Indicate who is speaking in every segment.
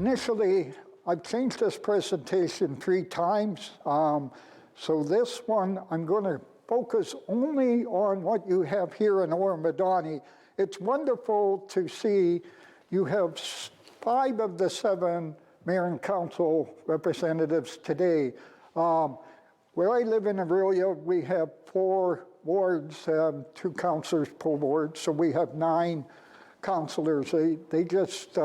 Speaker 1: initially, I've changed this presentation 3 times. So this one, I'm going to focus only on what you have here in Oro Moraine. It's wonderful to see you have 5 of the 7 mayor and council representatives today. Where I live in Aurelia, we have 4 wards, 2 councilors per ward, so we have 9 councilors. They just,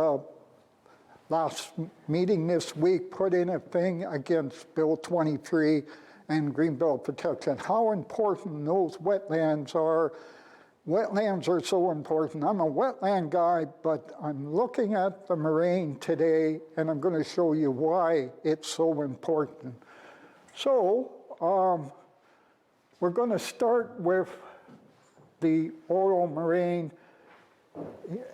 Speaker 1: last meeting this week, put in a thing against Bill 23 and Greenbelt protection. How important those wetlands are. Wetlands are so important. I'm a wetland guy, but I'm looking at the moraine today, and I'm going to show you why it's so important. So, we're going to start with the Oro Moraine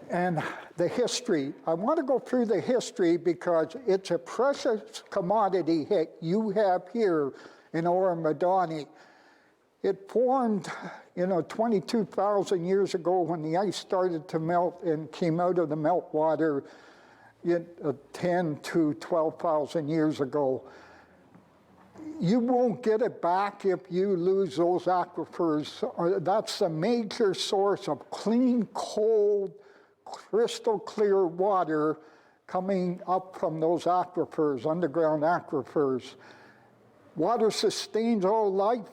Speaker 1: and the history. I want to go through the history because it's a precious commodity that you have here in Oro Moraine. It formed, 22,000 years ago when the ice started to melt and came out of the meltwater 10 to 12,000 years ago. You won't get it back if you lose those aquifers. That's a major source of clean, cold, crystal clear water coming up from those aquifers, underground aquifers. Water sustains all life.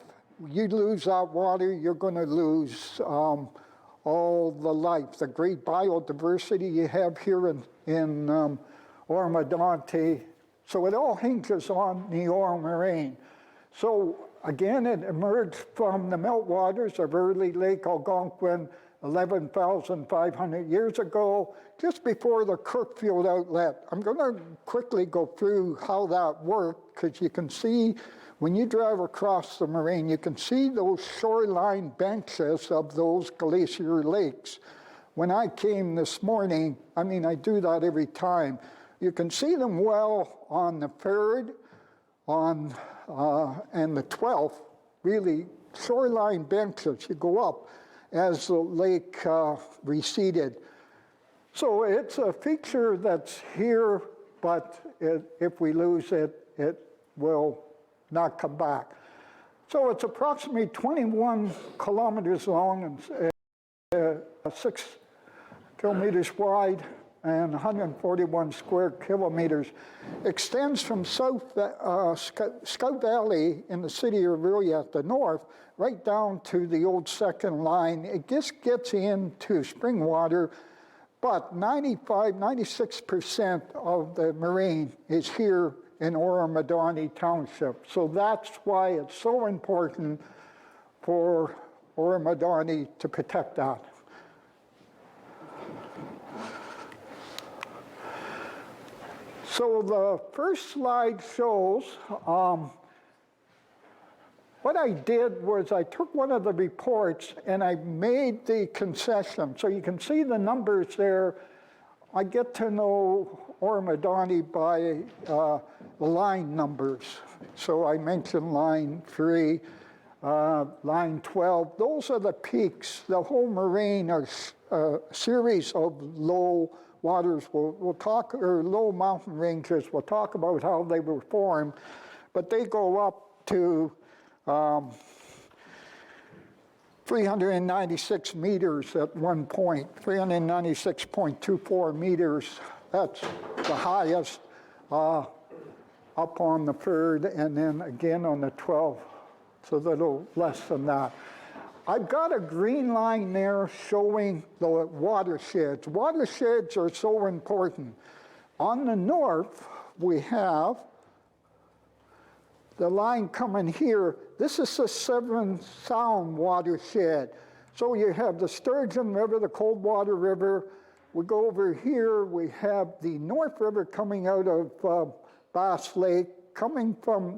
Speaker 1: You lose that water, you're going to lose all the life. The great biodiversity you have here in Oro Moraine. So it all hinges on the Oro Moraine. So again, it emerged from the meltwaters of early Lake Algonquin 11,500 years ago, just before the Kirkfield outlet. I'm going to quickly go through how that worked, because you can see when you drive across the moraine, you can see those shoreline benches of those glacier lakes. When I came this morning, I do that every time. You can see them well on the 3rd and the 12th, really shoreline benches. You go up as the lake receded. So it's a feature that's here, but if we lose it, it will not come back. So it's approximately 21 kilometers long and 6 kilometers wide and 141 square kilometers. Extends from Scout Valley in the city of Aurelia at the north, right down to the old second line. It just gets into spring water, but 96% of the moraine is here in Oro Moraine Township. So that's why it's so important for Oro Moraine to protect that. So the first slide shows, what I did was I took one of the reports and I made the concession. So you can see the numbers there. I get to know Oro Moraine by the line numbers. So I mentioned line 3, line 12. Those are the peaks. The whole moraine are a series of low waters. We'll talk, or low mountain ranges. We'll talk about how they were formed, but they go up to 396 meters at one point, 396.24 meters. That's the highest up on the 3rd, and then again on the 12th, so a little less than that. I've got a green line there showing the watersheds. Watersheds are so important. On the north, we have the line coming here. This is the Severn Sound watershed. So you have the Sturgeon River, the Coldwater River. We go over here, we have the North River coming out of Bass Lake,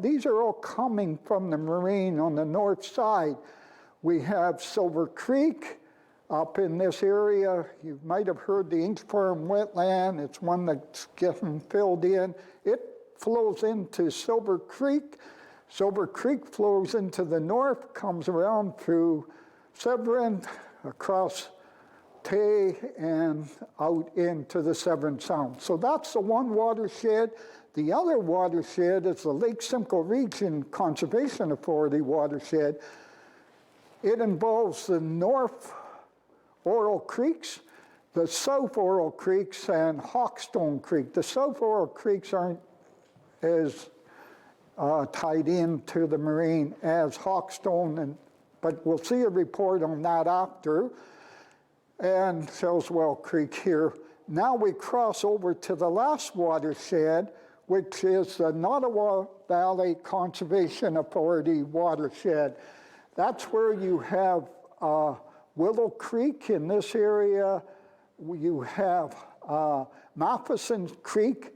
Speaker 1: these are all coming from the moraine on the north side. We have Silver Creek up in this area. You might have heard the Inchfarm wetland. It's one that's getting filled in. It flows into Silver Creek. Silver Creek flows into the north, comes around through Severn, across Tay and out into the Severn Sound. So that's the one watershed. The other watershed is the Lake Simcoe Region Conservation Authority watershed. It involves the North Oro Creeks, the South Oro Creeks, and Hawkstone Creek. The South Oro Creeks aren't as tied into the moraine as Hawkstone, but we'll see a report on that after. And Selswell Creek here. Now we cross over to the last watershed, which is the Nottawa Valley Conservation Authority watershed. That's where you have Willow Creek in this area. You have Matheson Creek,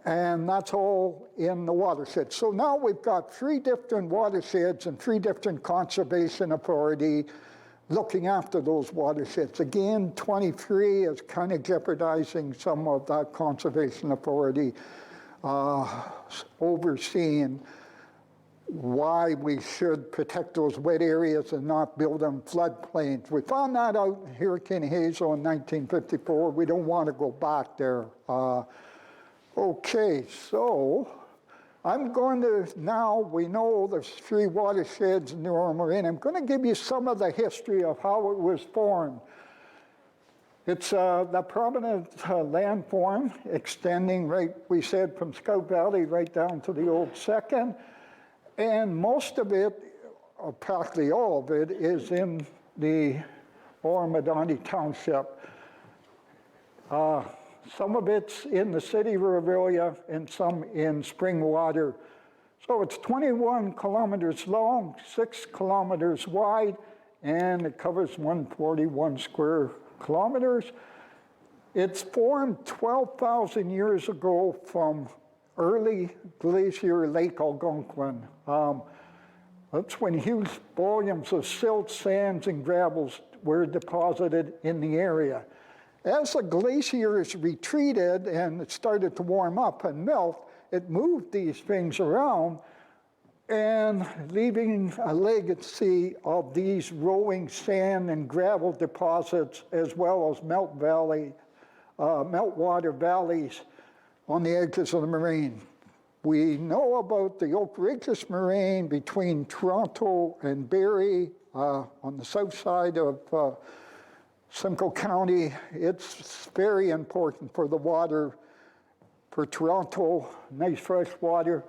Speaker 1: and that's all in the watershed. So now we've got 3 different watersheds and 3 different conservation authority looking after those watersheds. Again, 23 is kind of jeopardizing some of that conservation authority overseeing why we should protect those wet areas and not build them floodplains. We found that out in Hurricane Hazel in 1954. We don't want to go back there. Okay, so I'm going to, now we know there's 3 watersheds in the Oro Moraine. I'm going to give you some of the history of how it was formed. It's the prominent landform extending right, we said, from Scout Valley right down to the Old Second. And most of it, or practically all of it, is in the Oro Moraine Township. Some of it's in the city of Aurelia and some in Springwater. So it's 21 kilometers long, 6 kilometers wide, and it covers 141 square kilometers. It's formed 12,000 years ago from early glacier Lake Algonquin. That's when huge volumes of silt, sands, and gravels were deposited in the area. As the glaciers retreated and it started to warm up and melt, it moved these things around and leaving a legacy of these rolling sand and gravel deposits as well as meltwater valleys on the edges of the moraine. We know about the Oak Ridges Moraine between Toronto and Barrie on the south side of Simcoe County. It's very important for the water, for Toronto, nice fresh water.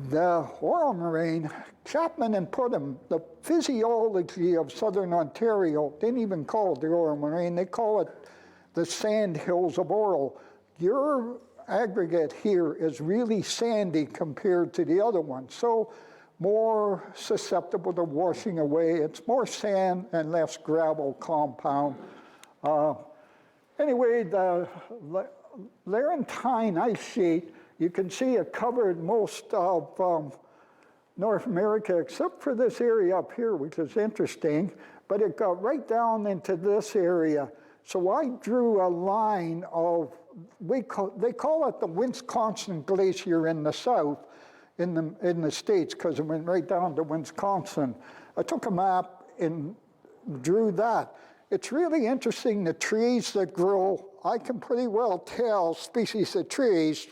Speaker 1: The Oro Moraine, Chapman and Putnam, the physiology of southern Ontario, didn't even call it the Oro Moraine, they call it the sand hills of Oro. Your aggregate here is really sandy compared to the other one, so more susceptible to washing away. It's more sand and less gravel compound. Anyway, the Laurentine ice sheet, you can see it covered most of North America except for this area up here, which is interesting, but it got right down into this area. So I drew a line of, they call it the Wisconsin Glacier in the south, in the States, because it went right down to Wisconsin. I took a map and drew that. It's really interesting, the trees that grow, I can pretty well tell species of trees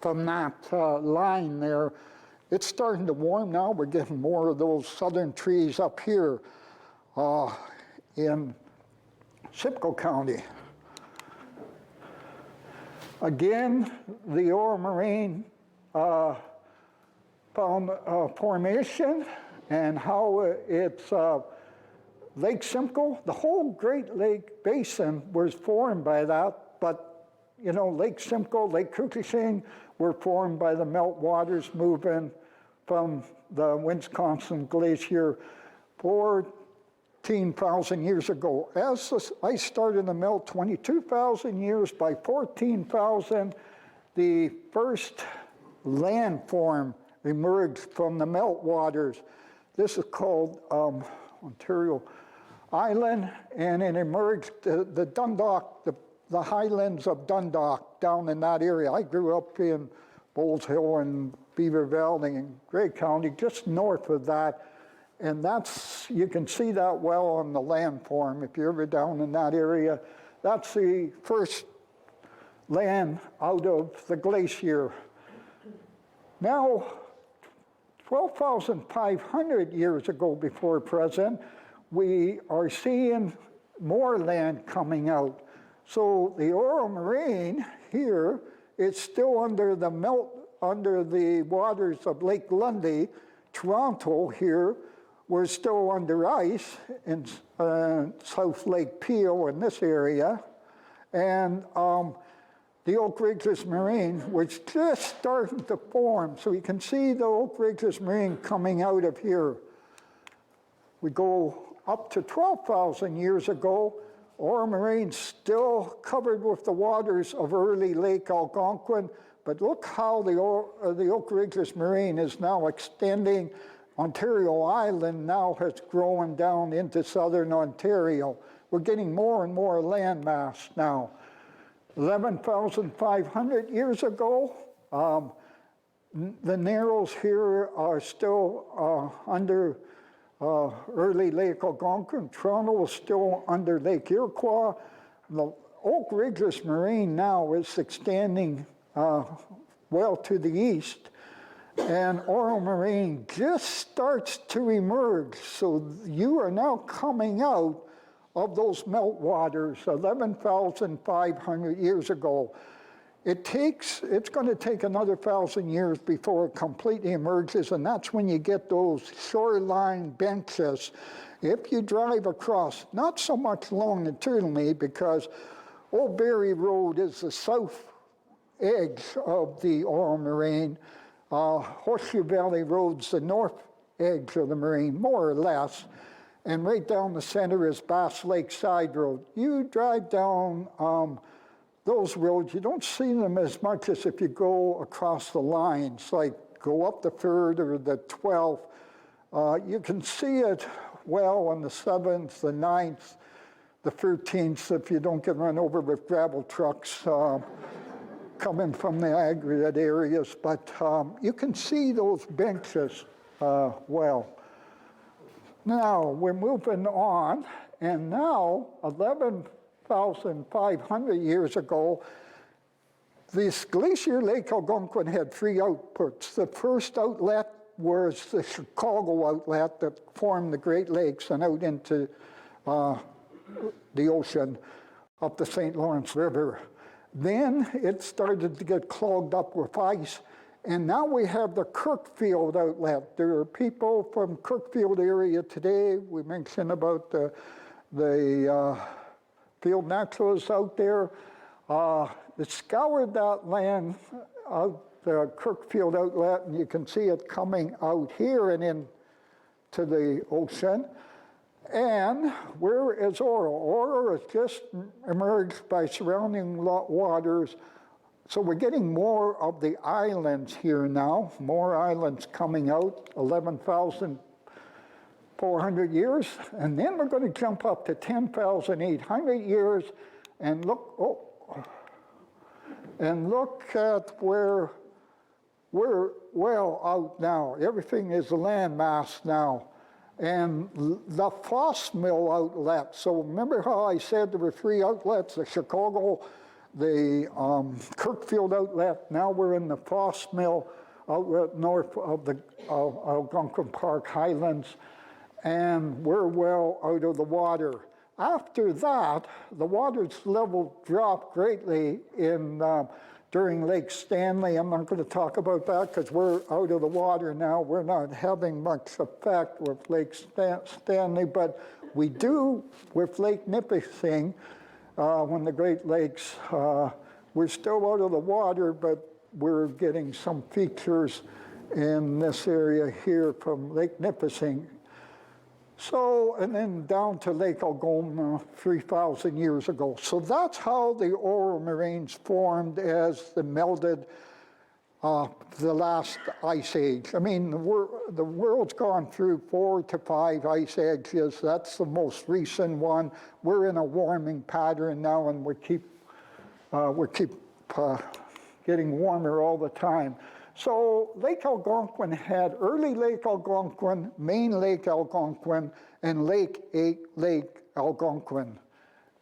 Speaker 1: from that line there. It's starting to warm now. We're getting more of those southern trees up here in Simcoe County. Again, the Oro Moraine formation and how it's Lake Simcoe. The whole Great Lake Basin was formed by that, but you know, Lake Simcoe, Lake Kootenai were formed by the meltwaters moving from the Wisconsin Glacier 14,000 years ago. As the ice started to melt 22,000 years, by 14,000, the first landform emerged from the meltwaters. This is called Ontario Island, and it emerged the Dundalk, the highlands of Dundalk down in that area. I grew up in Bowles Hill and Beaver Valley in Grey County, just north of that. And that's, you can see that well on the landform. If you're ever down in that area, that's the first land out of the glacier. Now, 12,500 years ago before present, we are seeing more land coming out. So the Oro Moraine here is still under the under the waters of Lake Lundy. Toronto here, we're still under ice in South Lake Peel in this area. And the Oak Ridges Moraine was just starting to form. So you can see the Oak Ridges Moraine coming out of here. We go up to 12,000 years ago. Oro Moraine still covered with the waters of early Lake Algonquin, but look how the Oak Ridges Moraine is now extending. Ontario Island now has grown down into southern Ontario. We're getting more and more land mass now. 11,500 years ago, the Narrows here are still under early Lake Algonquin. Toronto was still under Lake Iroquois. The Oak Ridges Moraine now is extending well to the east, and Oro Moraine just starts to emerge. So you are now coming out of those meltwaters 11,500 years ago. It's going to take another 1,000 years before it completely emerges, and that's when you get those shoreline benches. If you drive across, not so much along the Turtle, because Old Berry Road is the south edge of the Oro Moraine. Horseshoe Valley Road's the north edge of the moraine, more or less. And right down the center is Bass Lake Side Road. You drive down those roads, you don't see them as much as if you go across the lines, like go up the 3rd or the 12th. You can see it well on the 7th, the 9th, the 13th, if you don't get run over with gravel trucks coming from the aggregate areas. But you can see those benches well. Now, we're moving on, and now 11,500 years ago, this glacier Lake Algonquin had 3 outputs. The first outlet was the Chicago outlet that formed the Great Lakes and out into the ocean up the St. Lawrence River. Then it started to get clogged up with ice, and now we have the Kirkfield outlet. There are people from Kirkfield area today. We mentioned about the field naturalists out there. They scoured that land out the Kirkfield outlet, and you can see it coming out here and into the ocean. And where is Oro? Oro has just emerged by surrounding waters. So we're getting more of the islands here now, more islands coming out, 11,400 years. And then we're going to jump up to 10,800 years and look at where we're well out now. Everything is landmass now. And the Foss Mill outlet, so remember how I said there were 3 outlets, the Chicago, the Kirkfield outlet. Now we're in the Foss Mill outlet north of the Algonquin Park Highlands, and we're well out of the water. After that, the water's level dropped greatly during Lake Stanley. I'm not going to talk about that because we're out of the water now. We're not having much effect with Lake Stanley, but we do with Lake Nipissing. When the Great Lakes, we're still out of the water, but we're getting some features in this area here from Lake Nipissing. So, and then down to Lake Algoma 3,000 years ago. So that's how the Oro Moraines formed as the melded the last ice age. I mean, the world's gone through 4 to 5 ice ages. That's the most recent one. We're in a warming pattern now, and we keep getting warmer all the time. So Lake Algonquin had early Lake Algonquin, main Lake Algonquin, and Lake Algonquin.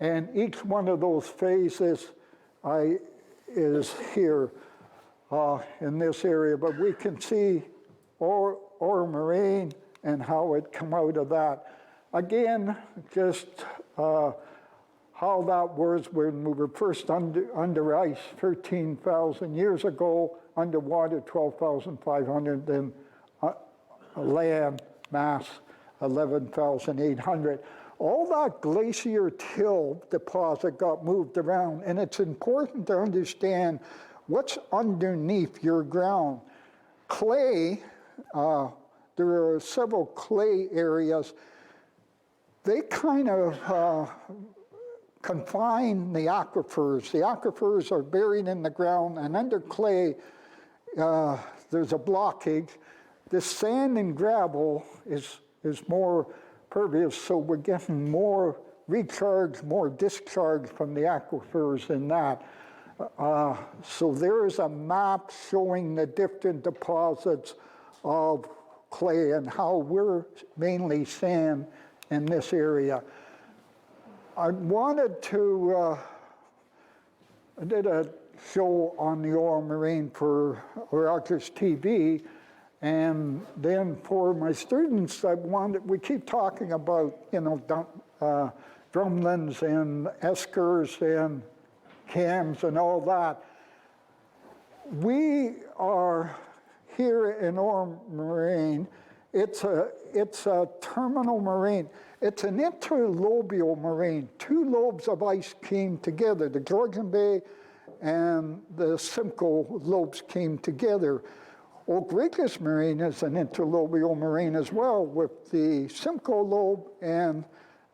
Speaker 1: And each one of those phases is here in this area, but we can see Oro Moraine and how it come out of that. Again, just how that was when we were first under ice 13,000 years ago, underwater 12,500, then land mass 11,800. All that glacier till deposit got moved around, and it's important to understand what's underneath your ground. Clay, there are several clay areas. They kind of confine the aquifers. The aquifers are buried in the ground, and under clay, there's a blockage. This sand and gravel is more pervious, so we're getting more recharge, more discharge from the aquifers in that. So there is a map showing the different deposits of clay and how we're mainly sand in this area. I wanted to, I did a show on the Oro Moraine for Rogers TV, and then for my students, we keep talking about, drumlins and eskers and cams and all that. We are here in Oro Moraine. It's a terminal moraine. It's an interlobial moraine. Two lobes of ice came together. The Georgian Bay and the Simcoe lobes came together. Oak Ridges Moraine is an interlobial moraine as well, with the Simcoe lobe and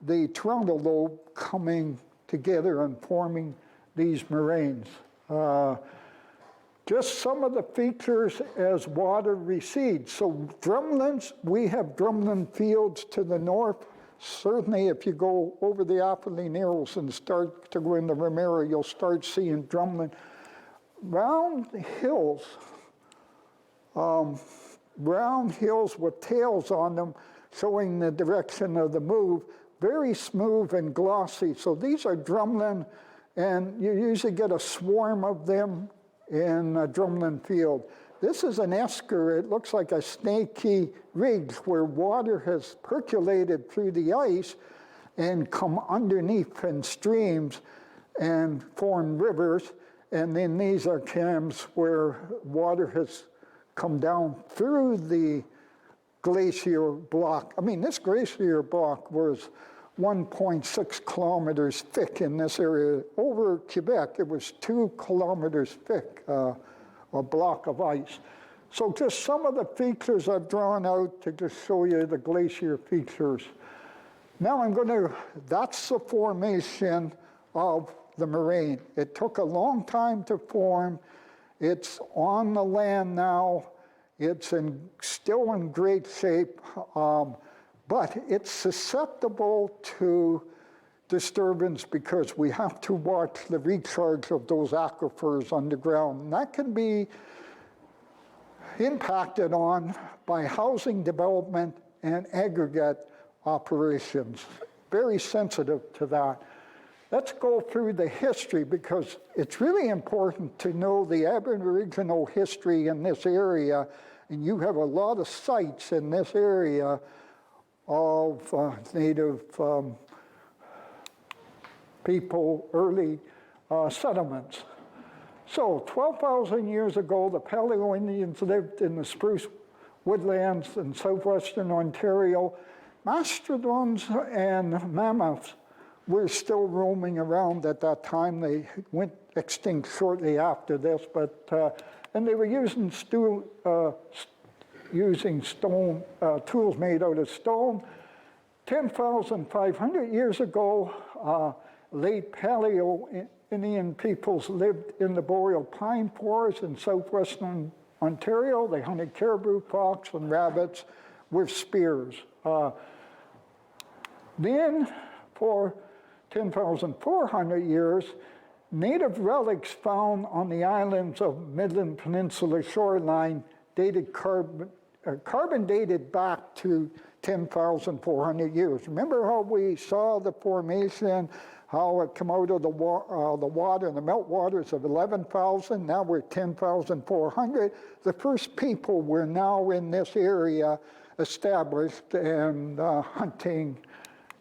Speaker 1: the Toronto lobe coming together and forming these moraines. Just some of the features as water recedes. So drumlins, we have drumlin fields to the north. Certainly if you go over the Apperley Narrows and start to go into Ramiro, you'll start seeing drumlin. Round hills, with tails on them showing the direction of the move, very smooth and glossy. So these are drumlin, and you usually get a swarm of them in a drumlin field. This is an esker. It looks like a snaky ridge where water has percolated through the ice and come underneath in streams and form rivers. And then these are cams where water has come down through the glacier block. I mean, this glacier block was 1.6 kilometers thick in this area. Over Quebec, it was 2 kilometers thick, a block of ice. So just some of the features I've drawn out to just show you the glacier features. Now that's the formation of the moraine. It took a long time to form. It's on the land now. It's still in great shape, but it's susceptible to disturbance because we have to watch the recharge of those aquifers underground. And that can be impacted on by housing development and aggregate operations. Very sensitive to that. Let's go through the history because it's really important to know the Aboriginal history in this area, and you have a lot of sites in this area of native people, early settlements. So 12,000 years ago, the Paleo-Indians lived in the spruce woodlands in southwestern Ontario. Mastodons and mammoths were still roaming around at that time. They went extinct shortly after this, and they were using stone, tools made out of stone. 10,500 years ago, late Paleo Indian peoples lived in the boreal pine forests in southwestern Ontario. They hunted caribou, fox, and rabbits with spears. Then, for 10,400 years, native relics found on the islands of Midland Peninsula shoreline dated carbon dated back to 10,400 years. Remember how we saw the formation, how it came out of the water, the meltwaters of 11,000, now we're 10,400. The first people were now in this area established and hunting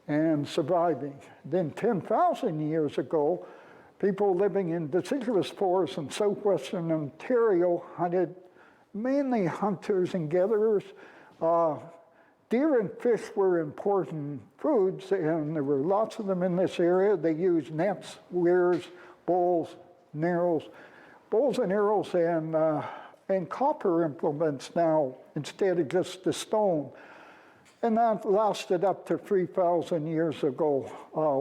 Speaker 1: and surviving. Then 10,000 years ago, people living in deciduous forests in southwestern Ontario hunted, mainly hunters and gatherers. Deer and fish were important foods, and there were lots of them in this area. They used nets, weirs, bows and arrows, and copper implements now instead of just the stone. And that lasted up to 3,000 years ago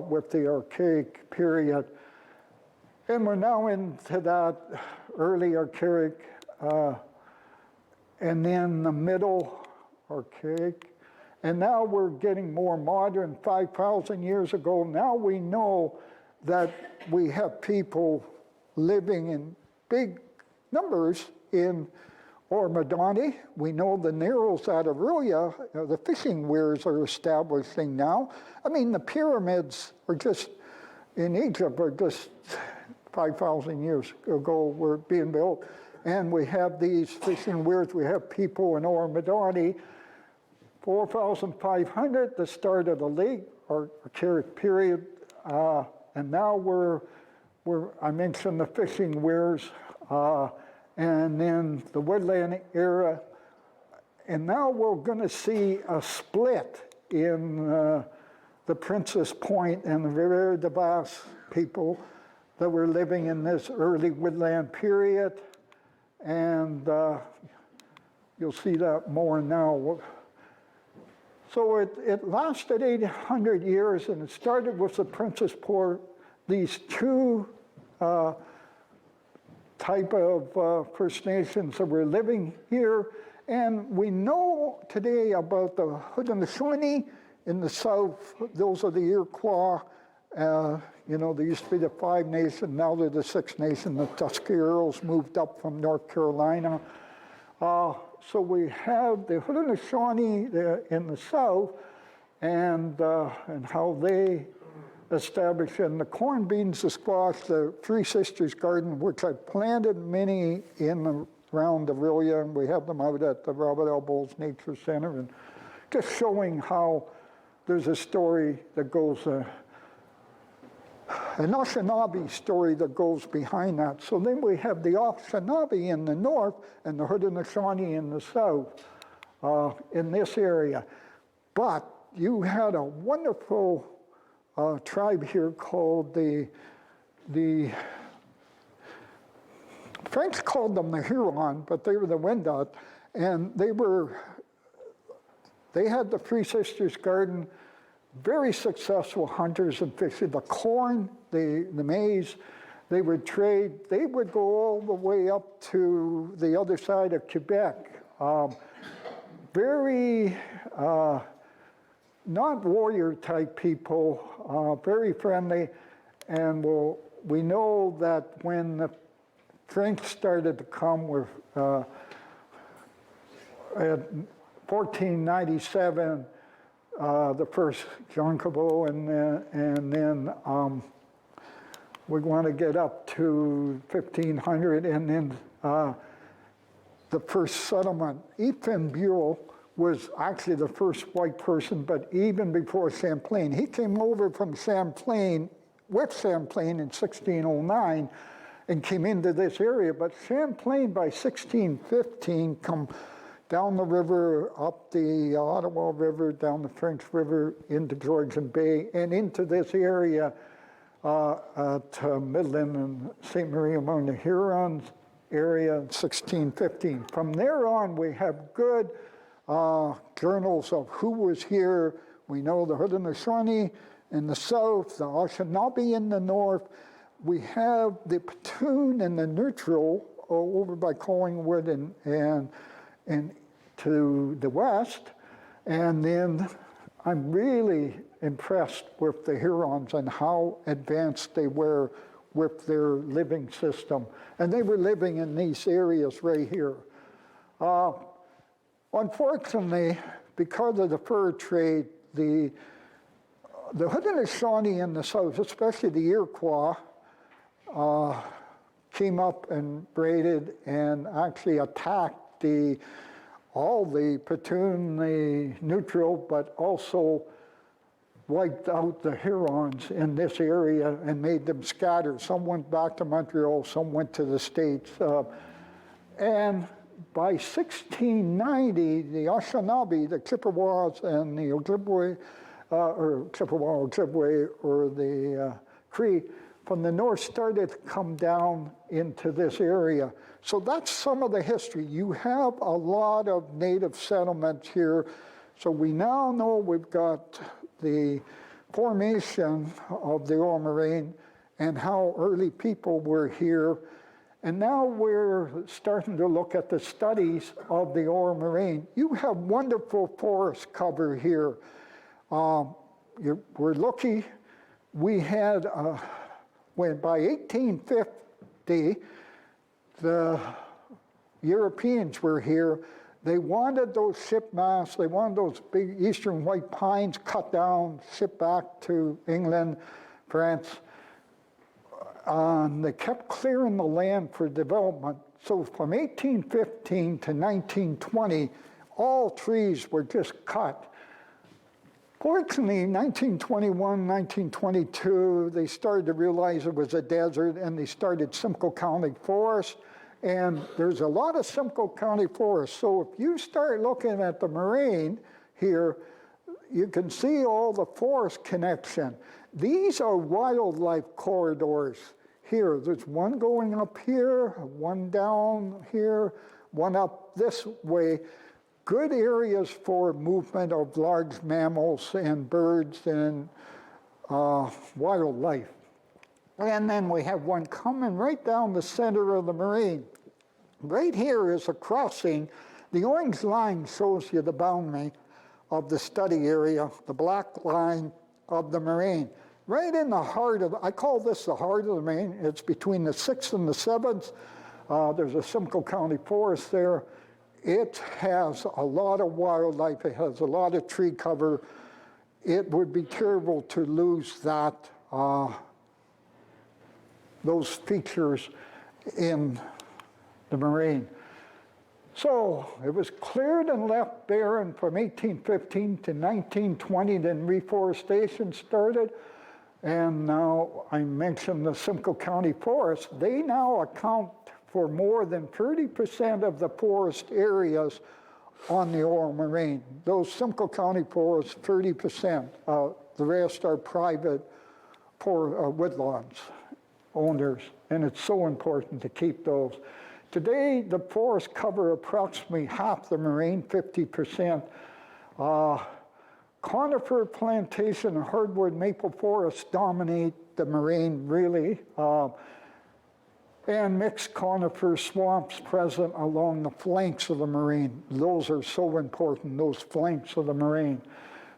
Speaker 1: with the Archaic period. And we're now into that early Archaic, and then the middle Archaic. And now we're getting more modern, 5,000 years ago. Now we know that we have people living in big numbers in Oro Moraine. We know the narrows at Aurelia, the fishing weirs are establishing now. I mean, the pyramids are just, in Egypt, are just 5,000 years ago were being built. And we have these fishing weirs. We have people in Oro Moraine. 4,500, the start of the late Archaic period, and now I mentioned the fishing weirs, and then the woodland era, and now we're going to see a split in the Princess Point and the Riviere de Basse people that were living in this early woodland period, and you'll see that more now. So it lasted 800 years, and it started with the Princess Port, these two type of First Nations that were living here. And we know today about the Haudenosaunee in the south. Those are the Iroquois. You know, they used to be the 5 Nation, now they're the 6 Nation. The Tuscaroras moved up from North Carolina. So we have the Haudenosaunee in the south, and how they established, and the corn, beans, the squash, the Three Sisters Garden, which I planted many in around Aurelia, and we have them out at the Robert L. Bowles Nature Center, and just showing how there's a story that goes, an Anishinaabe story that goes behind that. So then we have the Anishinaabe in the north and the Haudenosaunee in the south in this area. But you had a wonderful tribe here called the French called them the Huron, but they were the Wendat, and they had the Three Sisters Garden. Very successful hunters and fishers. The corn, the maize, they would trade. They would go all the way up to the other side of Quebec. Very not warrior type people, very friendly. And we know that when the French started to come with at 1497, the first Jean Cabot, and then we want to get up to 1500, and then the first settlement. Ethan Buell was actually the first white person, but even before Champlain. He came over from Champlain, with Champlain in 1609, and came into this area, but Champlain by 1615 come down the river, up the Ottawa River, down the French River, into Georgian Bay, and into this area at Midland and St. Marie among the Hurons area in 1615. From there on, we have good journals of who was here. We know the Haudenosaunee in the south, the Anishinaabe in the north. We have the Petun and the Neutral over by Collingwood and to the west, and then I'm really impressed with the Hurons and how advanced they were with their living system. And they were living in these areas right here. Unfortunately, because of the fur trade, the Haudenosaunee in the south, especially the Iroquois, came up and raided and actually attacked all the Petun, the neutral, but also wiped out the Hurons in this area and made them scatter. Some went back to Montreal, some went to the States. And by 1690, the Anishinaabe, the Chippewas, and the Ojibwe, or Chippewa, Ojibwe, or the Cree, from the north started to come down into this area. So that's some of the history. You have a lot of native settlements here. So we now know we've got the formation of the Oro Moraine and how early people were here. And now we're starting to look at the studies of the Oro Moraine. You have wonderful forest cover here. We're lucky. We had, when by 1850, the Europeans were here. They wanted those ship masts, they wanted those big eastern white pines cut down, shipped back to England, France. They kept clearing the land for development. So from 1815 to 1920, all trees were just cut. Fortunately, 1921, 1922, they started to realize it was a desert and they started Simcoe County Forest. And there's a lot of Simcoe County forests. So if you start looking at the moraine here, you can see all the forest connection. These are wildlife corridors here. There's one going up here, one down here, one up this way. Good areas for movement of large mammals and birds and wildlife. And then we have one coming right down the center of the moraine. Right here is a crossing. The orange line shows you the boundary of the study area, the black line of the moraine. Right in the heart of, I call this the heart of the moraine. It's between the 6th and the 7th. There's a Simcoe County forest there. It has a lot of wildlife. It has a lot of tree cover. It would be terrible to lose that, those features in the moraine. So it was cleared and left barren from 1815 to 1920, then reforestation started. And now I mentioned the Simcoe County Forest. They now account for more than 30% of the forest areas on the Oro Moraine. Those Simcoe County forests, 30%. The rest are private woodlands owners, and it's so important to keep those. Today, the forests cover approximately half the moraine, 50%. Conifer plantation and hardwood maple forests dominate the moraine, really. And mixed conifer swamps present along the flanks of the moraine. Those are so important, those flanks of the moraine.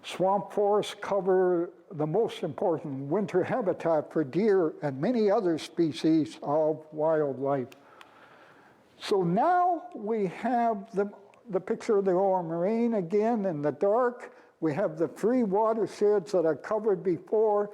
Speaker 1: Swamp forests cover the most important winter habitat for deer and many other species of wildlife. So now we have the picture of the Oro Moraine again in the dark. We have the free watersheds that I covered before.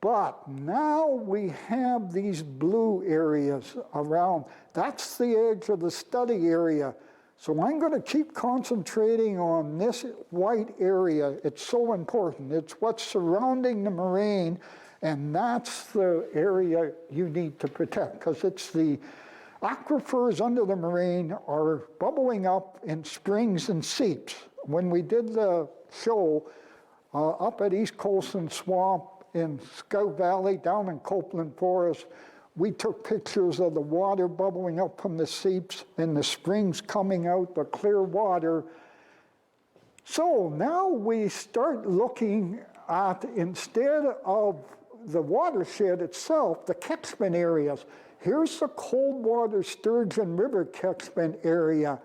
Speaker 1: But now we have these blue areas around. That's the edge of the study area. So I'm going to keep concentrating on this white area. It's so important. It's what's surrounding the moraine, and that's the area you need to protect, because it's the aquifers under the moraine are bubbling up in springs and seeps. When we did the show up at East Colson Swamp, in Scout Valley, down in Copeland Forest, we took pictures of the water bubbling up from the seeps and the springs coming out, the clear water. So now we start looking at, instead of the watershed itself, the catchment areas. Here's the Coldwater Sturgeon River catchment area.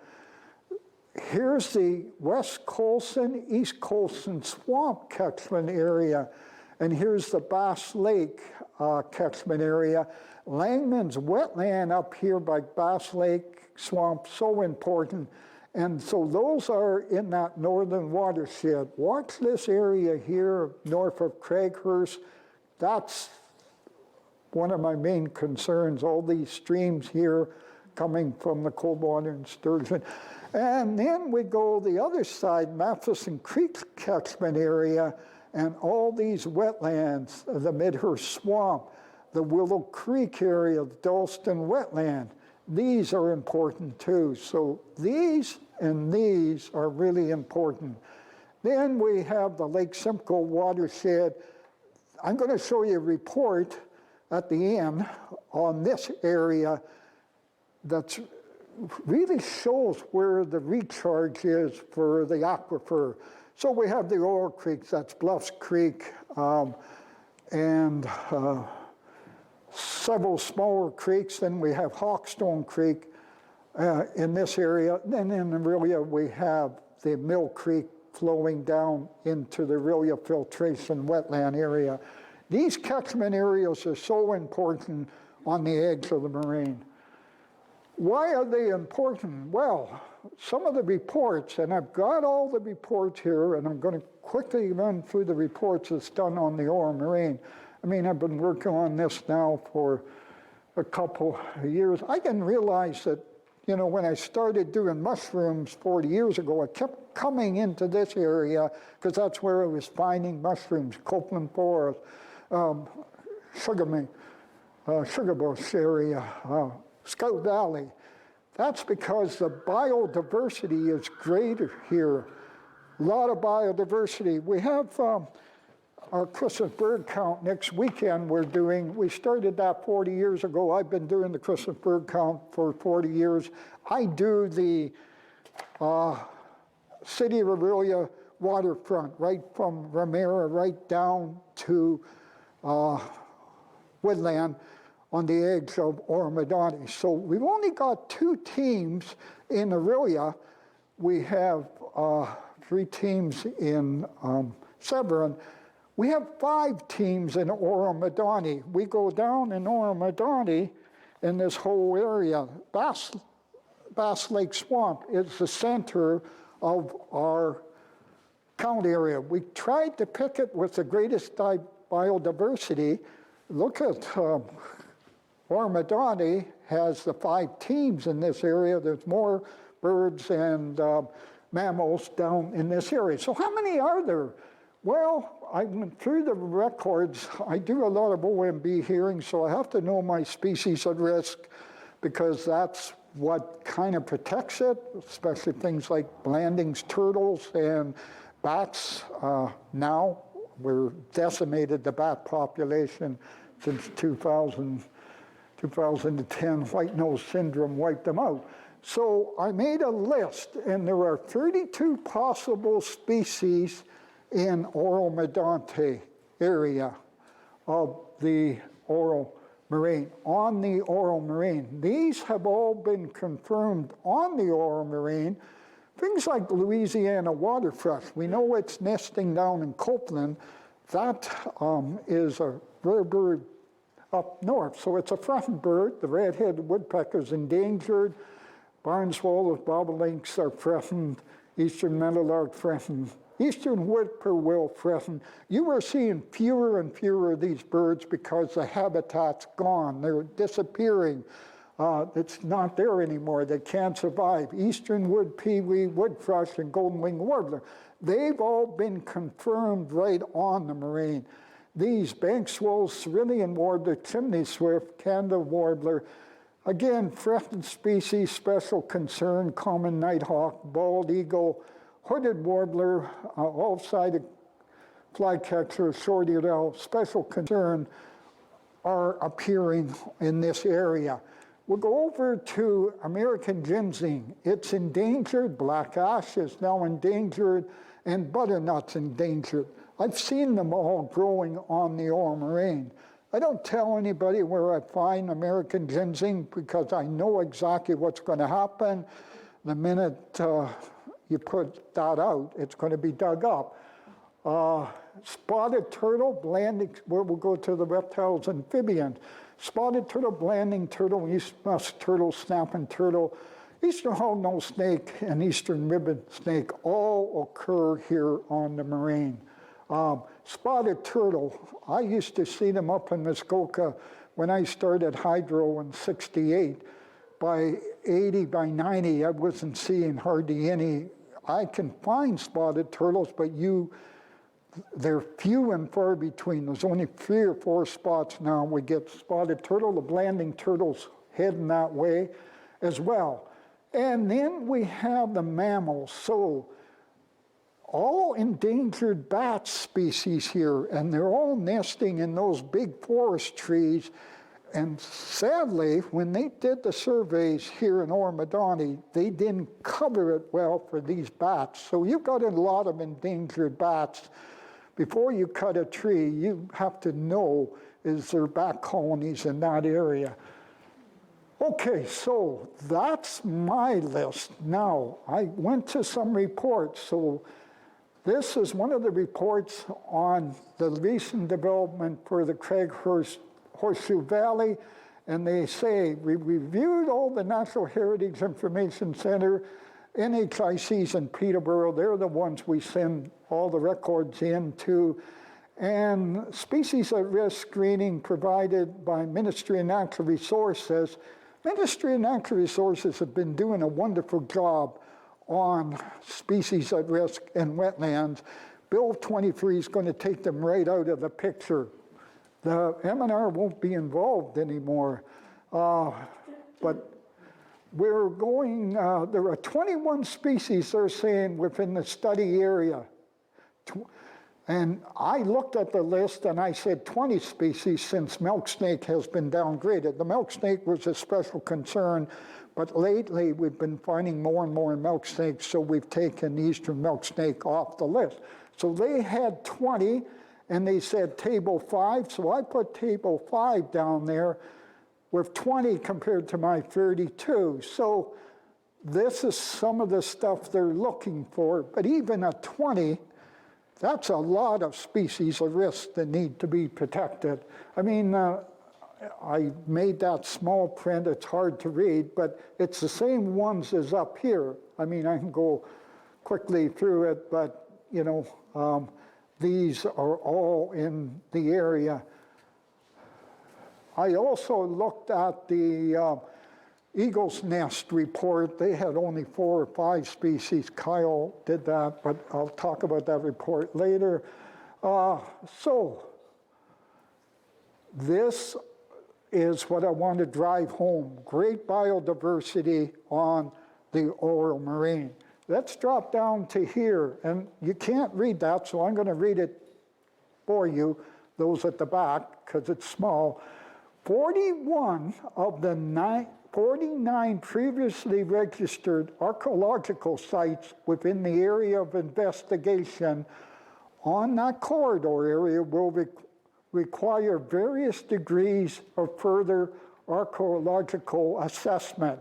Speaker 1: Here's the West Colson, East Colson Swamp catchment area. And here's the Bass Lake catchment area. Langman's wetland up here by Bass Lake Swamp, so important. And so those are in that northern watershed. Watch this area here north of Craighurst. That's one of my main concerns, all these streams here coming from the Coldwater and Sturgeon. And then we go the other side, Matheson Creek catchment area, and all these wetlands, the Midhurst Swamp, the Willow Creek area, the Dalston wetland. These are important too. So these and these are really important. Then we have the Lake Simcoe watershed. I'm going to show you a report at the end on this area that really shows where the recharge is for the aquifer. So we have the Oil Creeks, that's Bluffs Creek, and several smaller creeks. Then we have Hawkstone Creek in this area. Then in Aurelia, we have the Mill Creek flowing down into the Aurelia filtration wetland area. These catchment areas are so important on the edge of the moraine. Why are they important? Well, some of the reports, and I've got all the reports here, and I'm going to quickly run through the reports that's done on the Oro Moraine. I mean, I've been working on this now for a couple of years. I didn't realize that, you know, when I started doing mushrooms 40 years ago, I kept coming into this area because that's where I was finding mushrooms, Copeland Forest, Sugar Bush area, Scout Valley. That's because the biodiversity is greater here. A lot of biodiversity. We have our Christmas bird count next weekend we're doing. We started that 40 years ago. I've been doing the Christmas bird count for 40 years. I do the City of Aurelia waterfront, right from Ramira right down to Woodland on the edge of Oro Moraine. So we've only got 2 teams in Aurelia. We have 3 teams in Severn. We have 5 teams in Oro Moraine. We go down in Oro Moraine in this whole area. Bass Lake Swamp is the center of our count area. We tried to pick it with the greatest biodiversity. Look at Oro Moraine has the 5 teams in this area. There's more birds and mammals down in this area. So how many are there? Well, I went through the records. I do a lot of OMB hearings, so I have to know my species at risk because that's what kind of protects it, especially things like Blanding's turtles and bats. Now, we're decimated the bat population since 2010. White nose syndrome wiped them out. So I made a list, and there are 32 possible species in Oro Moraine area of the Oro Moraine, on the Oro Moraine. These have all been confirmed on the Oro Moraine. Things like Louisiana waterthrush, we know it's nesting down in Copeland. That is a rare bird up north. So it's a threatened bird. The red-headed woodpecker is endangered. Barn swallows, bobolinks are threatened. Eastern meadowlark threatened. Eastern whippoorwill threatened. You are seeing fewer and fewer of these birds because the habitat's gone. They're disappearing. It's not there anymore. They can't survive. Eastern wood pewee, wood thrush, and golden-winged warbler. They've all been confirmed right on the moraine. These bank swallows, cerulean warbler, chimney swift, Canada warbler, again, threatened species, special concern, common nighthawk, bald eagle, hooded warbler, all-sided flycatcher, short-eared owl, special concern are appearing in this area. We'll go over to American ginseng. It's endangered. Black ash is now endangered, and butternut's endangered. I've seen them all growing on the Oro Moraine. I don't tell anybody where I find American ginseng because I know exactly what's going to happen. The minute you put that out, it's going to be dug up. Spotted turtle, blanding, where we'll go to the reptiles, amphibians. Spotted turtle, blanding turtle, east musk turtle, snapping turtle, eastern hognose snake, and eastern ribbon snake all occur here on the moraine. Spotted turtle, I used to see them up in Muskoka when I started hydro in '68. By 80, by 90, I wasn't seeing hardly any. I can find spotted turtles, but they're few and far between. There's only 3 or 4 spots now. We get spotted turtle, the blanding turtles heading that way as well. And then we have the mammals. So all endangered bat species here, and they're all nesting in those big forest trees. And sadly, when they did the surveys here in Oro Moraine, they didn't cover it well for these bats. So you've got a lot of endangered bats. Before you cut a tree, you have to know, is there bat colonies in that area? Okay, so that's my list. Now, I went to some reports. So this is one of the reports on the recent development for the Craighurst Horseshoe Valley, and they say, we reviewed all the Natural Heritage Information Center, NHICs in Peterborough, they're the ones we send all the records into, and species at risk screening provided by Ministry of Natural Resources. Ministry of Natural Resources have been doing a wonderful job on species at risk in wetlands. Bill 23 is going to take them right out of the picture. The M&R won't be involved anymore, but we're going, there are 21 species they're saying within the study area. And I looked at the list and I said 20 species since milk snake has been downgraded. The milk snake was a special concern, but lately we've been finding more and more milk snakes, so we've taken the eastern milk snake off the list. So they had 20, and they said table 5, so I put table 5 down there with 20 compared to my 32. So this is some of the stuff they're looking for, but even at 20, that's a lot of species of risk that need to be protected. I mean, I made that small print, it's hard to read, but it's the same ones as up here. I mean, I can go quickly through it, but you know, these are all in the area. I also looked at the Eagle's Nest report. They had only 4 or 5 species. Kyle did that, but I'll talk about that report later. So this is what I want to drive home. Great biodiversity on the Oro Moraine. Let's drop down to here, and you can't read that, so I'm going to read it for you, those at the back, because it's small. 41 of the 49 previously registered archaeological sites within the area of investigation on that corridor area will require various degrees of further archaeological assessment.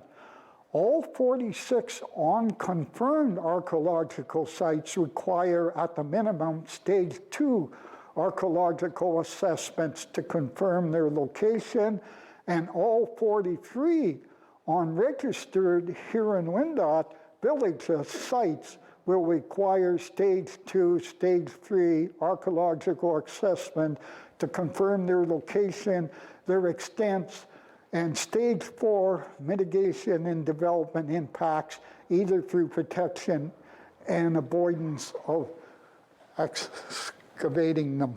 Speaker 1: All 46 unconfirmed archaeological sites require, at the minimum, stage 2 archaeological assessments to confirm their location, and all 43 unregistered Huron-Wendat village sites will require stage 2, stage 3 archaeological assessment to confirm their location, their extents, and stage 4 mitigation and development impacts, either through protection and avoidance of excavating them.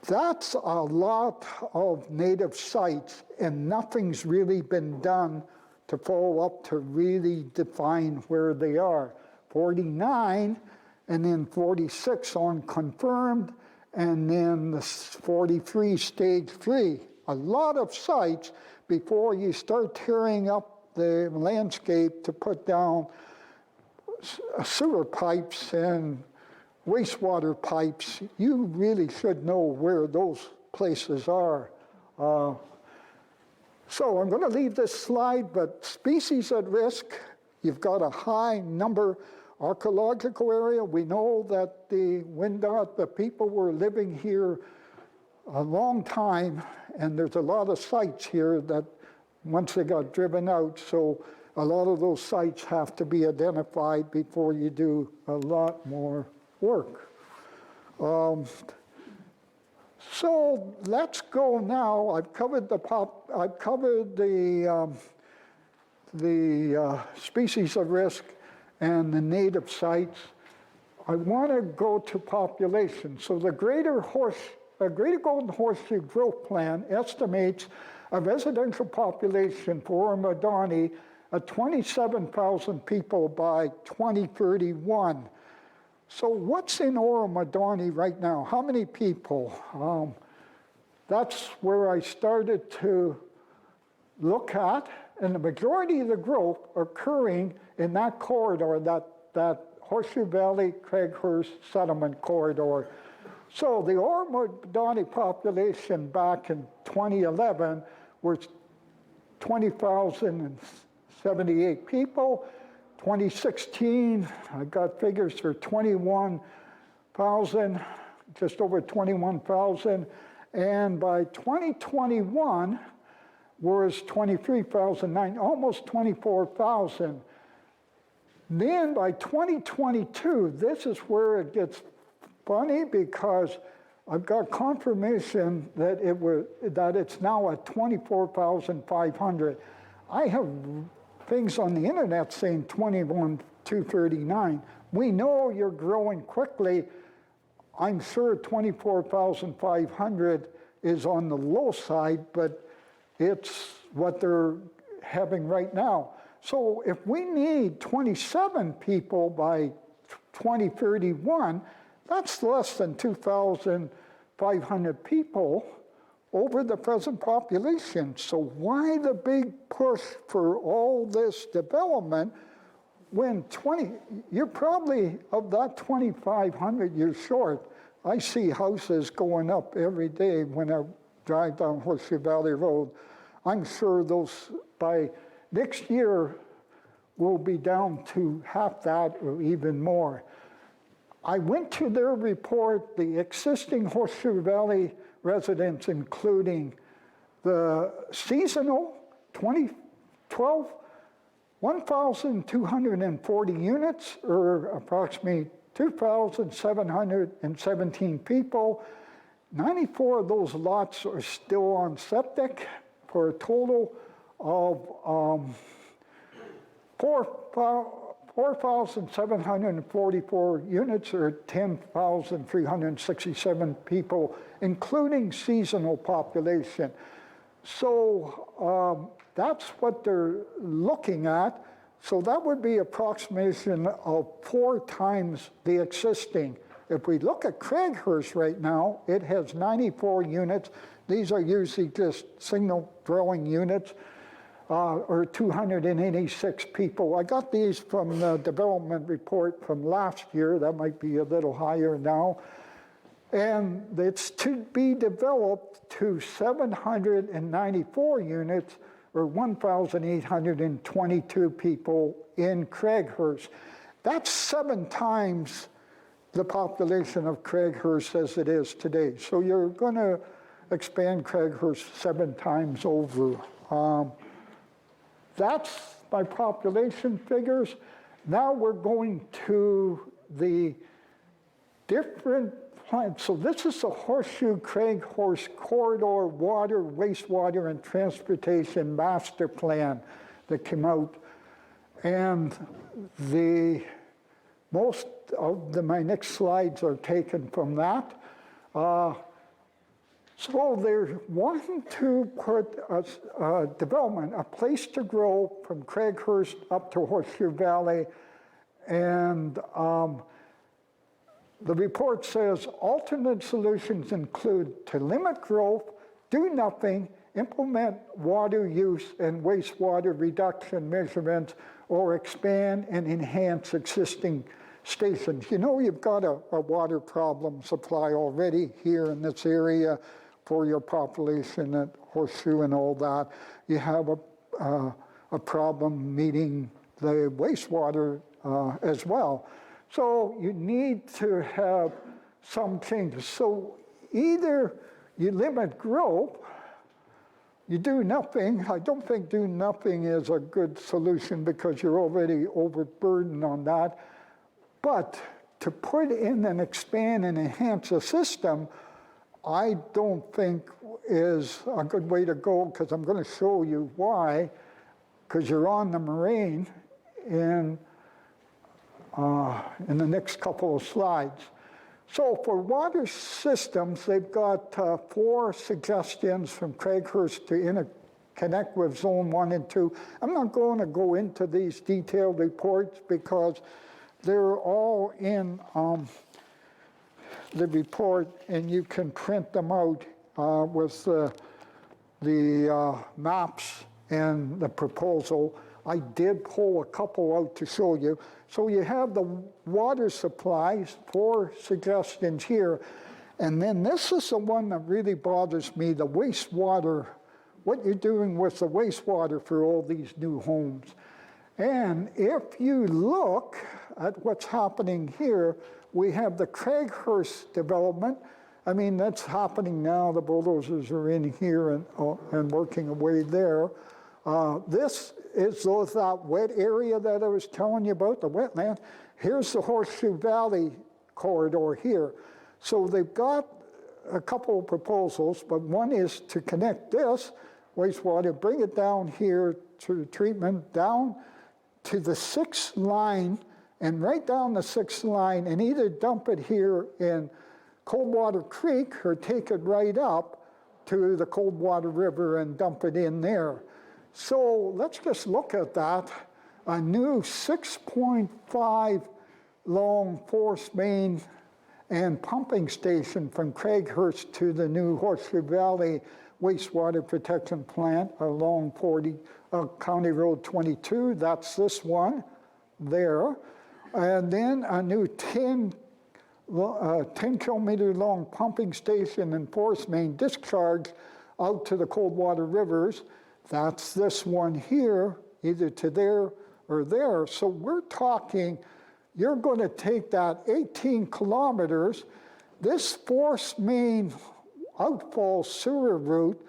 Speaker 1: That's a lot of native sites, and nothing's really been done to follow up to really define where they are. 49, and then 46 unconfirmed, and then the 43 stage 3. A lot of sites before you start tearing up the landscape to put down sewer pipes and wastewater pipes. You really should know where those places are. So I'm going to leave this slide, but species at risk, you've got a high number archaeological area. We know that the Wendat, the people were living here a long time, and there's a lot of sites here that once they got driven out, so a lot of those sites have to be identified before you do a lot more work. So let's go now. I've covered the species of risk and the native sites. I want to go to population. So the Greater Golden Horseshoe Growth Plan estimates a residential population for Oro Moraine at 27,000 people by 2031. So what's in Oro Moraine right now? How many people? That's where I started to look at, and the majority of the growth occurring in that corridor, that Horseshoe Valley Craighurst settlement corridor. So the Oro Moraine population back in 2011 was 20,078 people. 2016, I got figures for 21,000, just over 21,000. And by 2021 was 23,009, almost 24,000. Then by 2022, this is where it gets funny, because I've got confirmation that it's now at 24,500. I have things on the internet saying 21,239. We know you're growing quickly. I'm sure 24,500 is on the low side, but it's what they're having right now. So if we need 27 people by 2031, that's less than 2,500 people over the present population. So why the big push for all this development when you're probably, of that 2,500, you're short. I see houses going up every day when I drive down Horseshoe Valley Road. I'm sure those, by next year, will be down to half that or even more. I went to their report, the existing Horseshoe Valley residents, including the seasonal 2012, 1,240 units, or approximately 2,717 people. 94 of those lots are still on septic, for a total of 4,744 units, or 10,367 people, including seasonal population. So that's what they're looking at. So that would be approximation of 4 times the existing. If we look at Craighurst right now, it has 94 units. These are usually just single dwelling units, or 286 people. I got these from the development report from last year. That might be a little higher now. And it's to be developed to 794 units, or 1,822 people in Craighurst. That's 7 times the population of Craighurst as it is today. So you're going to expand Craighurst 7 times over. That's my population figures. Now we're going to the different plans. So this is the Horseshoe Craighurst Corridor Water, Wastewater, and Transportation Master Plan that came out. And most of my next slides are taken from that. So they're wanting to put a development, a place to grow from Craighurst up to Horseshoe Valley. And the report says alternate solutions include to limit growth, do nothing, implement water use and wastewater reduction measurements, or expand and enhance existing stations. You know, you've got a water problem supply already here in this area for your population at Horseshoe and all that. You have a problem meeting the wastewater as well. So you need to have some changes. So either you limit growth, you do nothing. I don't think do nothing is a good solution because you're already overburdened on that. But to put in and expand and enhance a system, I don't think is a good way to go, because I'm going to show you why, because you're on the moraine in the next couple of slides. So for water systems, they've got 4 suggestions from Craighurst to interconnect with Zone 1 and 2. I'm not going to go into these detailed reports because they're all in the report, and you can print them out with the maps and the proposal. I did pull a couple out to show you. So you have the water supplies, 4 suggestions here. And then this is the one that really bothers me, the wastewater, what you're doing with the wastewater for all these new homes. And if you look at what's happening here, we have the Craighurst development. I mean, that's happening now. The bulldozers are in here and working away there. This is that wet area that I was telling you about, the wetland. Here's the Horseshoe Valley corridor here. So they've got a couple of proposals, but one is to connect this wastewater, bring it down here to treatment, down to the 6th line, and right down the 6th line, and either dump it here in Coldwater Creek or take it right up to the Coldwater River and dump it in there. So let's just look at that. A new 6.5 long force main and pumping station from Craighurst to the new Horseshoe Valley wastewater protection plant along County Road 22. That's this one there. And then a new 10 kilometer long pumping station and force main discharge out to the Coldwater Rivers. That's this one here, either to there or there. So we're talking, you're going to take that 18 kilometers, this force main outfall sewer route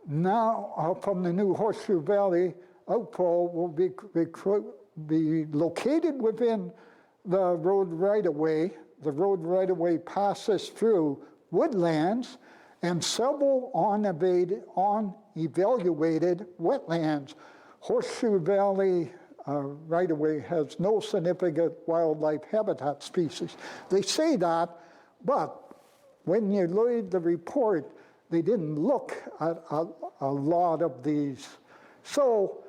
Speaker 1: now from the new Horseshoe Valley outfall will be located within the road right-of-way. The road right-of-way passes through woodlands and several unevaluated wetlands. Horseshoe Valley right-of-way has no significant wildlife habitat species. They say that, but when you read the report, they didn't look at a lot of these. So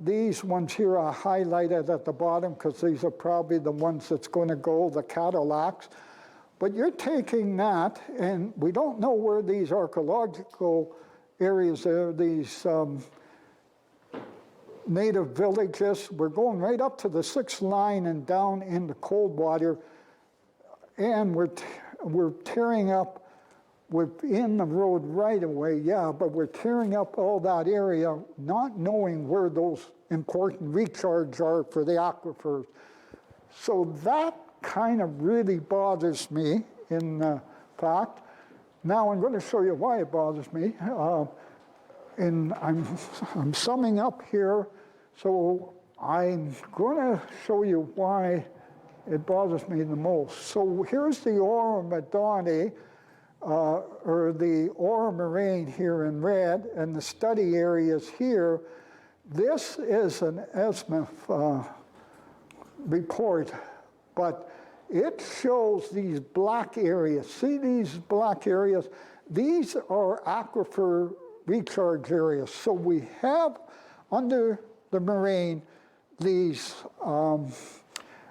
Speaker 1: these ones here are highlighted at the bottom because these are probably the ones that's going to go, the Cadillacs. But you're taking that, and we don't know where these archaeological areas are, these native villages. We're going right up to the 6th line and down into Coldwater, and we're tearing up within the road right away, yeah, but we're tearing up all that area, not knowing where those important recharges are for the aquifers. So that kind of really bothers me in fact. Now I'm going to show you why it bothers me. And I'm summing up here, so I'm going to show you why it bothers me the most. So here's the Oro Moraine, or the Oro Moraine here in red, and the study areas here. This is an ESMF report, but it shows these black areas. See these black areas? These are aquifer recharge areas. So we have under the moraine these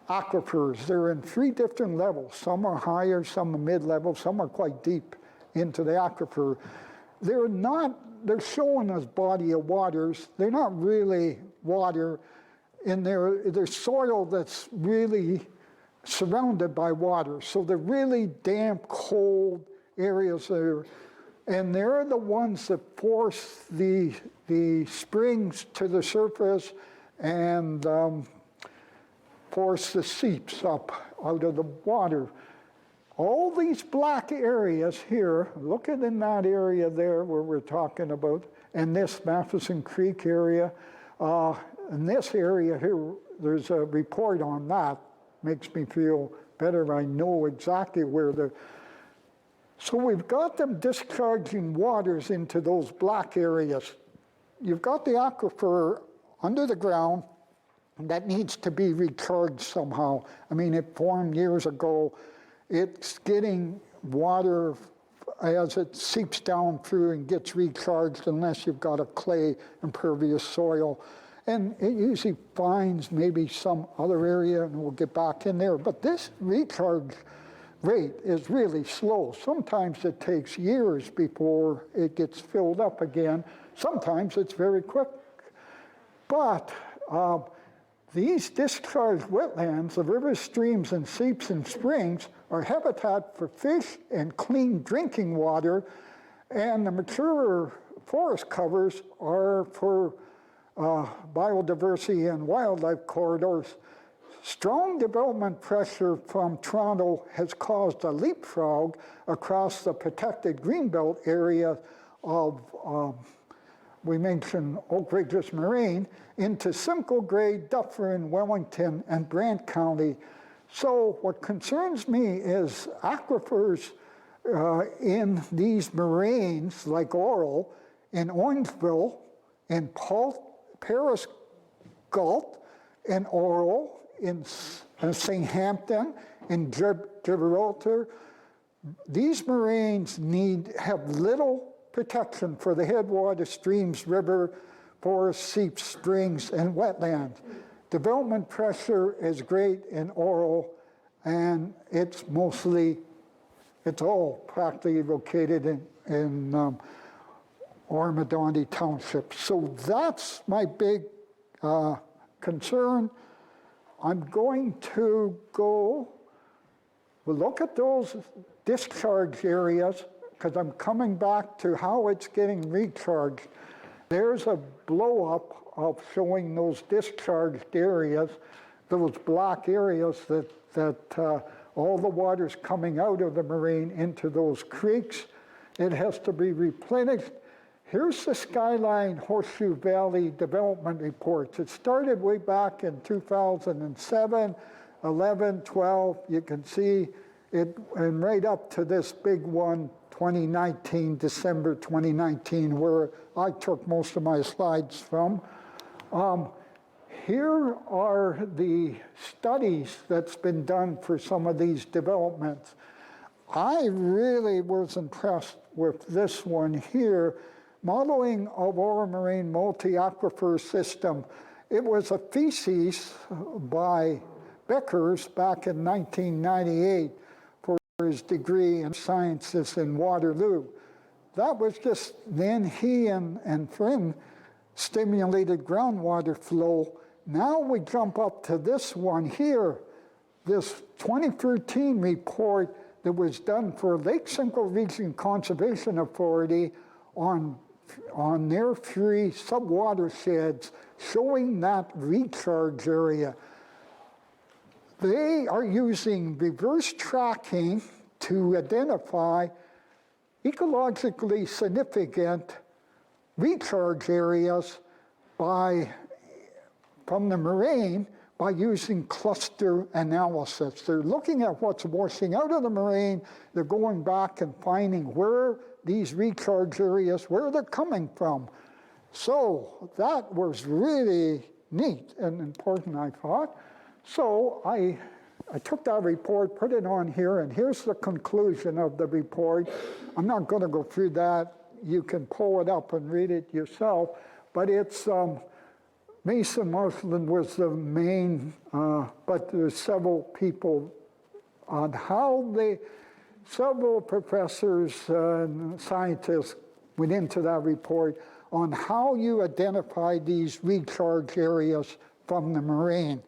Speaker 1: aquifers. They're in 3 different levels. Some are higher, some are mid-level, some are quite deep into the aquifer. They're showing us body of waters. They're not really water, and they're soil that's really surrounded by water. So they're really damp, cold areas there. And they're the ones that force the springs to the surface and force the seeps up out of the water. All these black areas here, look at in that area there where we're talking about, and this Matheson Creek area, in this area here, there's a report on that. Makes me feel better. I know exactly where the... So we've got them discharging waters into those black areas. You've got the aquifer under the ground that needs to be recharged somehow. I mean, it formed years ago. It's getting water as it seeps down through and gets recharged unless you've got a clay impervious soil. And it usually finds maybe some other area and we'll get back in there. But this recharge rate is really slow. Sometimes it takes years before it gets filled up again. Sometimes it's very quick. But these discharged wetlands, the rivers, streams, and seeps and springs are habitat for fish and clean drinking water, and the mature forest covers are for biodiversity and wildlife corridors. Strong development pressure from Toronto has caused a leapfrog across the protected greenbelt area of, we mentioned Oak Ridges Moraine, into Simcoe, Grey, Dufferin, Wellington, and Brant County. So what concerns me is aquifers in these moraines, like Oro, in Orangeville, in Paris Gulf, in Oro, in St. Hampton, in Gibraltar. These moraines have little protection for the headwater, streams, river, forests, seeps, springs, and wetlands. Development pressure is great in Oro, and it's all practically located in Oro Moraine Township. So that's my big concern. I'm going to we'll look at those discharge areas, because I'm coming back to how it's getting recharged. There's a blow-up of showing those discharged areas, those black areas that all the water's coming out of the moraine into those creeks. It has to be replenished. Here's the Skyline Horseshoe Valley Development Reports. It started way back in 2007, 11, 12. You can see it, and right up to this big one, 2019, December 2019, where I took most of my slides from. Here are the studies that's been done for some of these developments. I really was impressed with this one here, modeling of Oro Moraine multi-aquifer system. It was a thesis by Beckers back in 1998 for his degree in sciences in Waterloo. That was just, then he and Flynn stimulated groundwater flow. Now we jump up to this one here, this 2013 report that was done for Lake Simcoe Region Conservation Authority on their 3 subwatersheds, showing that recharge area. They are using reverse tracking to identify ecologically significant recharge areas from the moraine by using cluster analysis. They're looking at what's washing out of the moraine. They're going back and finding where these recharge areas, where they're coming from. So that was really neat and important, I thought. So I took that report, put it on here, and here's the conclusion of the report. I'm not going to go through that. You can pull it up and read it yourself. But it's Mason Marsland was the main, but there's several people on how several professors and scientists went into that report on how you identify these recharge areas from the moraine.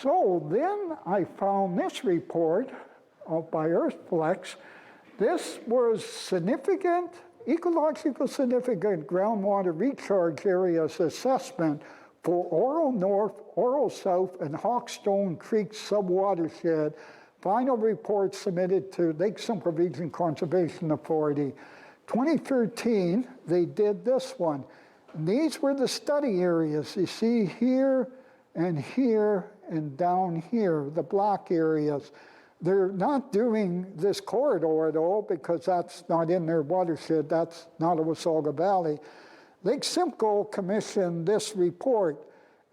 Speaker 1: So then I found this report by Earthflex. This was significant, ecological significant groundwater recharge areas assessment For Oro North, Oro South, and Hawkstone Creek subwatershed, final report submitted to Lake Simcoe Region Conservation Authority. 2013, they did this one. And these were the study areas. You see here and down here, the black areas. They're not doing this corridor though, because that's not in their watershed. That's not a Wasaga Valley. Lake Simcoe commissioned this report,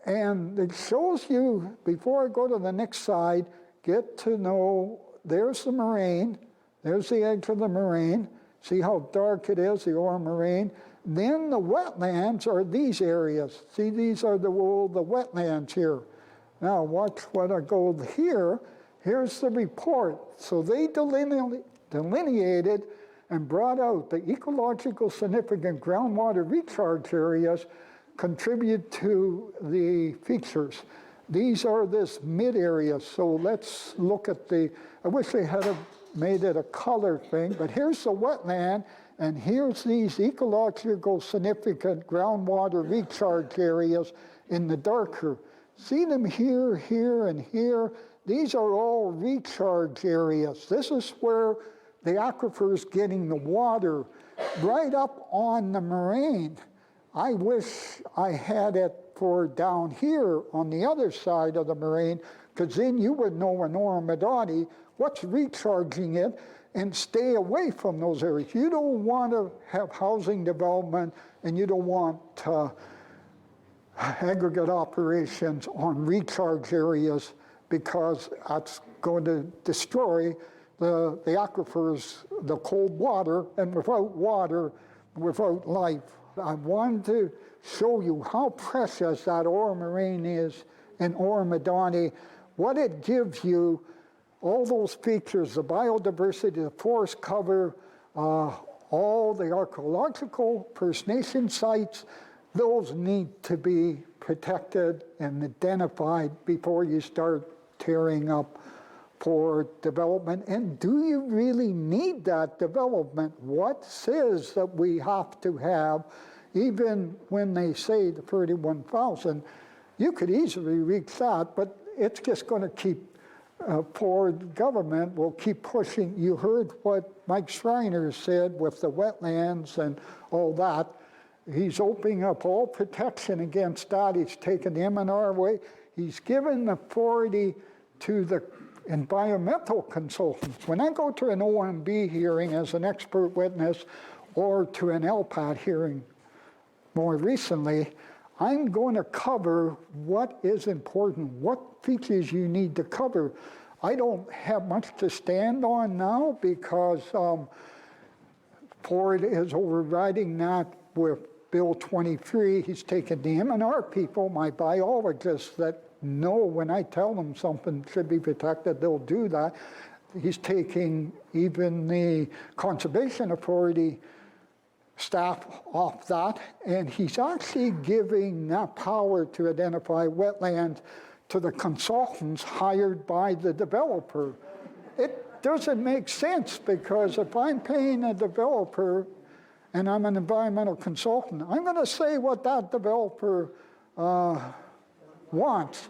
Speaker 1: and it shows you, before I go to the next slide, get to know, there's the moraine, there's the edge of the moraine. See how dark it is, the Oro Moraine. Then the wetlands are these areas. See, these are the wetlands here. Now watch what I go here. Here's the report. So they delineated and brought out the ecological significant groundwater recharge areas contribute to the features. These are this mid area. So let's look at I wish they had made it a color thing, but here's the wetland, and here's these ecological significant groundwater recharge areas in the darker. See them here, here, and here? These are all recharge areas. This is where the aquifer is getting the water right up on the moraine. I wish I had it for down here on the other side of the moraine, because then you would know in Oro Moraine what's recharging it and stay away from those areas. You don't want to have housing development, and you don't want aggregate operations on recharge areas, because that's going to destroy the aquifers, the cold water, and without water, without life. I wanted to show you how precious that Oro Moraine is in Oro Moraine, what it gives you, all those features, the biodiversity, the forest cover, all the archaeological First Nation sites, those need to be protected and identified before you start tearing up for development. And do you really need that development? What says that we have to have, even when they say the 31,000, you could easily reach that, but it's just going to keep, for government will keep pushing. You heard what Mike Schreiner said with the wetlands and all that. He's opening up all protection against that. He's taken the M&R away. He's given authority to the environmental consultants. When I go to an OMB hearing as an expert witness, or to an LPAT hearing more recently, I'm going to cover what is important, what features you need to cover. I don't have much to stand on now, because Ford is overriding that with Bill 23. He's taken the M&R people, my biologists, that know when I tell them something should be protected, they'll do that. He's taking even the Conservation Authority staff off that, and he's actually giving that power to identify wetlands to the consultants hired by the developer. It doesn't make sense, because if I'm paying a developer and I'm an environmental consultant, I'm going to say what that developer wants.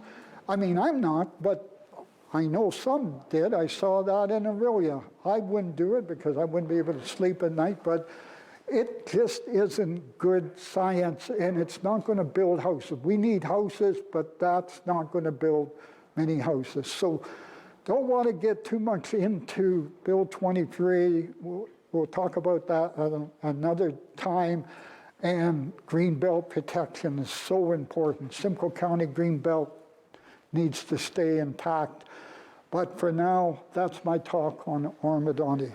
Speaker 1: I mean, I'm not, but I know some did. I saw that in Aurelia. I wouldn't do it because I wouldn't be able to sleep at night, but it just isn't good science, and it's not going to build houses. We need houses, but that's not going to build many houses. So don't want to get too much into Bill 23. We'll talk about that at another time. And greenbelt protection is so important. Simcoe County greenbelt needs to stay intact. But for now, that's my talk on Oro Moraine.